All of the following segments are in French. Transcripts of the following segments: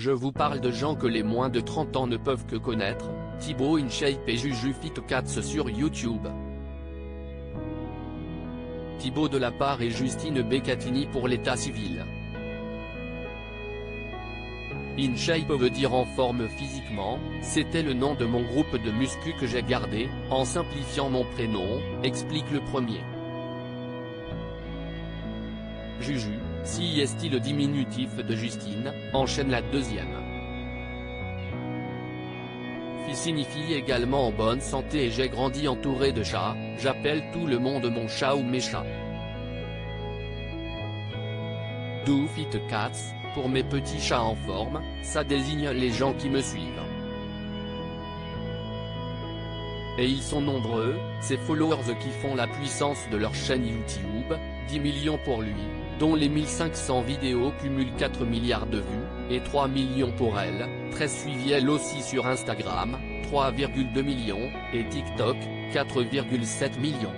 Je vous parle de gens que les moins de 30 ans ne peuvent que connaître, Thibaut InShape et JujuFit4 sur YouTube. Thibaut Delapart et Justine Beccatini pour l'état civil. InShape veut dire en forme physiquement, c'était le nom de mon groupe de muscu que j'ai gardé, en simplifiant mon prénom, explique le premier. Juju, CIST le diminutif de Justine, enchaîne la deuxième. Fi signifie également en bonne santé et j'ai grandi entouré de chats, j'appelle tout le monde mon chat ou mes chats. Do Fit Cats, pour mes petits chats en forme, ça désigne les gens qui me suivent. Et ils sont nombreux, ces followers qui font la puissance de leur chaîne YouTube, 10 millions pour lui, dont les 1500 vidéos cumulent 4 milliards de vues, et 3 millions pour elle, très suivie elle aussi sur Instagram, 3,2 millions, et TikTok, 4,7 millions.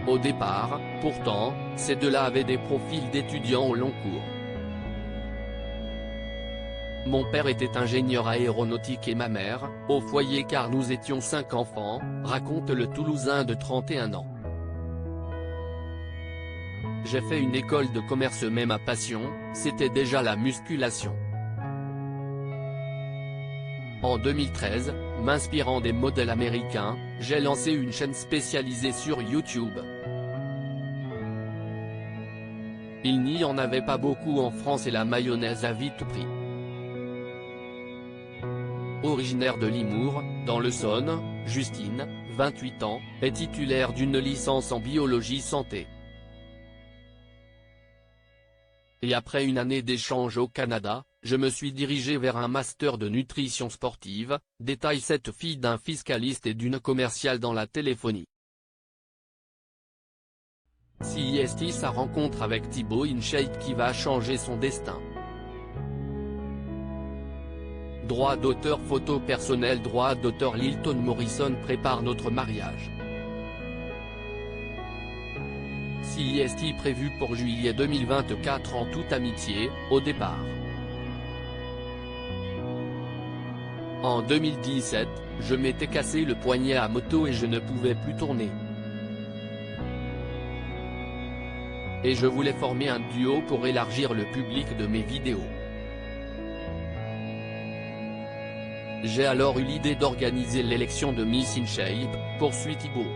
Au départ, pourtant, ces deux-là avaient des profils d'étudiants au long cours. Mon père était ingénieur aéronautique et ma mère, au foyer car nous étions 5 enfants, raconte le Toulousain de 31 ans. J'ai fait une école de commerce mais ma passion, c'était déjà la musculation. En 2013, m'inspirant des modèles américains, j'ai lancé une chaîne spécialisée sur YouTube. Il n'y en avait pas beaucoup en France et la mayonnaise a vite pris. Originaire de Limours, dans l'Essonne, Justine, 28 ans, est titulaire d'une licence en biologie santé. Et après une année d'échange au Canada, je me suis dirigé vers un master de nutrition sportive, détaille cette fille d'un fiscaliste et d'une commerciale dans la téléphonie. CIST sa rencontre avec Thibaut InShape qui va changer son destin. Droit d'auteur photo personnelle. Droit d'auteur Lilton Morrison prépare notre mariage. CIST prévu pour juillet 2024 en toute amitié, au départ. En 2017, je m'étais cassé le poignet à moto et je ne pouvais plus tourner. Et je voulais former un duo pour élargir le public de mes vidéos. J'ai alors eu l'idée d'organiser l'élection de Miss InShape, poursuit Thibaut.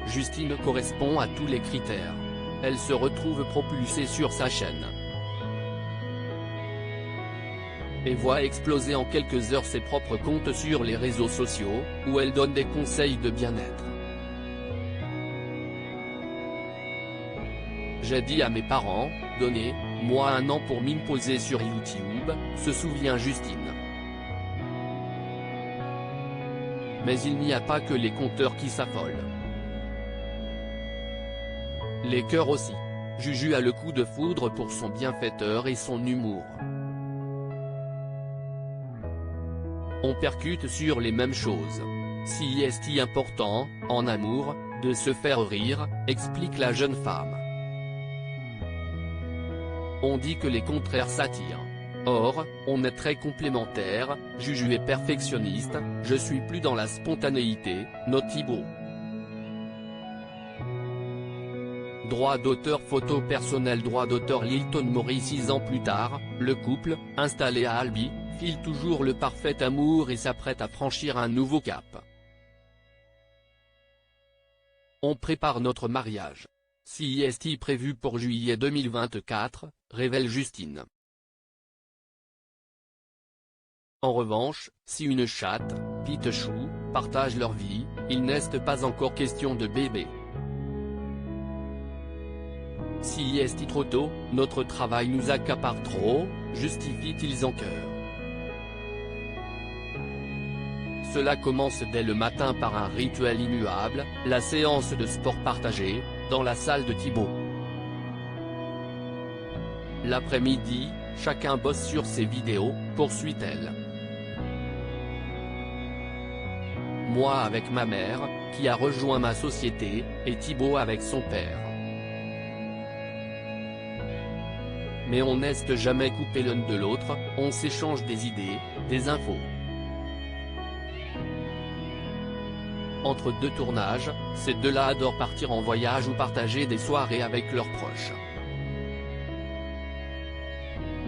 Justine correspond à tous les critères. Elle se retrouve propulsée sur sa chaîne. Et voit exploser en quelques heures ses propres comptes sur les réseaux sociaux, où elle donne des conseils de bien-être. J'ai dit à mes parents, donnez-moi 1 an pour m'imposer sur YouTube, se souvient Justine. Mais il n'y a pas que les compteurs qui s'affolent. Les cœurs aussi. Juju a le coup de foudre pour son bienfaiteur et son humour. On percute sur les mêmes choses. Si est-il important, en amour, de se faire rire, explique la jeune femme. On dit que les contraires s'attirent. Or, on est très complémentaires, Juju est perfectionniste, je suis plus dans la spontanéité, note Thibaut. Droit d'auteur photo personnelle. Droit d'auteur Lilton Morrison. 6 ans plus tard, le couple, installé à Albi, file toujours le parfait amour et s'apprête à franchir un nouveau cap. On prépare notre mariage. CIST prévu pour juillet 2024, révèle Justine. En revanche, si une chatte, Pitechou, partage leur vie, il n'est pas encore question de bébé. CIST trop tôt, notre travail nous accapare trop, justifie-t-il en chœur. Cela commence dès le matin par un rituel immuable, la séance de sport partagée, dans la salle de Thibaut. L'après-midi, chacun bosse sur ses vidéos, poursuit-elle. Moi avec ma mère, qui a rejoint ma société, et Thibaut avec son père. mais on n'est jamais coupé l'un de l'autre, on s'échange des idées, des infos. Entre deux tournages, ces deux-là adorent partir en voyage ou partager des soirées avec leurs proches.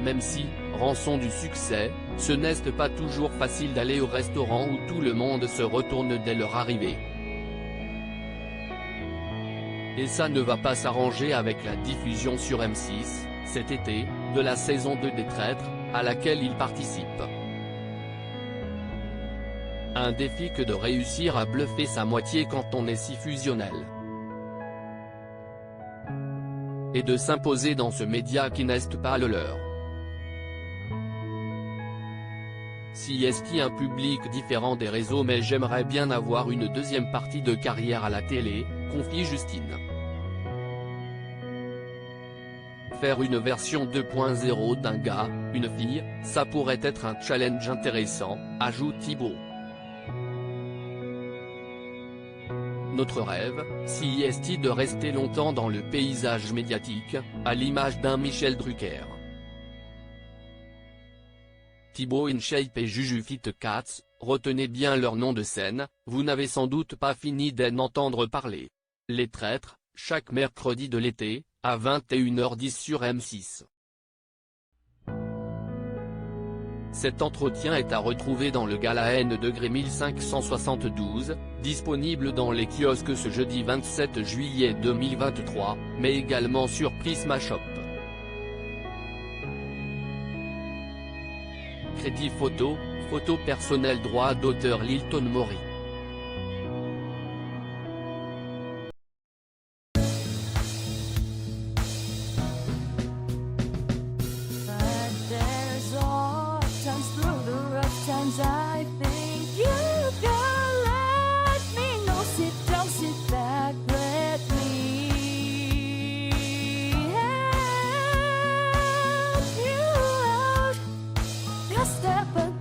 Même si, rançon du succès, ce n'est pas toujours facile d'aller au restaurant où tout le monde se retourne dès leur arrivée. Et ça ne va pas s'arranger avec la diffusion sur M6, cet été, de la saison 2 des Traîtres, à laquelle ils participent. Un défi que de réussir à bluffer sa moitié quand on est si fusionnel. Et de s'imposer dans ce média qui n'est pas le leur. Si est un public différent des réseaux, mais j'aimerais bien avoir une deuxième partie de carrière à la télé, confie Justine. Faire une version 2.0 d'un gars, une fille, ça pourrait être un challenge intéressant, ajoute Thibaut. Notre rêve, si est de rester longtemps dans le paysage médiatique, à l'image d'un Michel Drucker. Thibaut InShape et Juju Fit Cats, retenez bien leur nom de scène, vous n'avez sans doute pas fini d'en entendre parler. Les Traîtres, chaque mercredi de l'été, à 21h10 sur M6. Cet entretien est à retrouver dans le Gala N degré 1572, disponible dans les kiosques ce jeudi 27 juillet 2023, mais également sur Prisma Shop. Crédit photo, photo personnelle droit d'auteur Lilton Mori. I think you can let me know. Sit down, sit back, let me help you out. Just step back.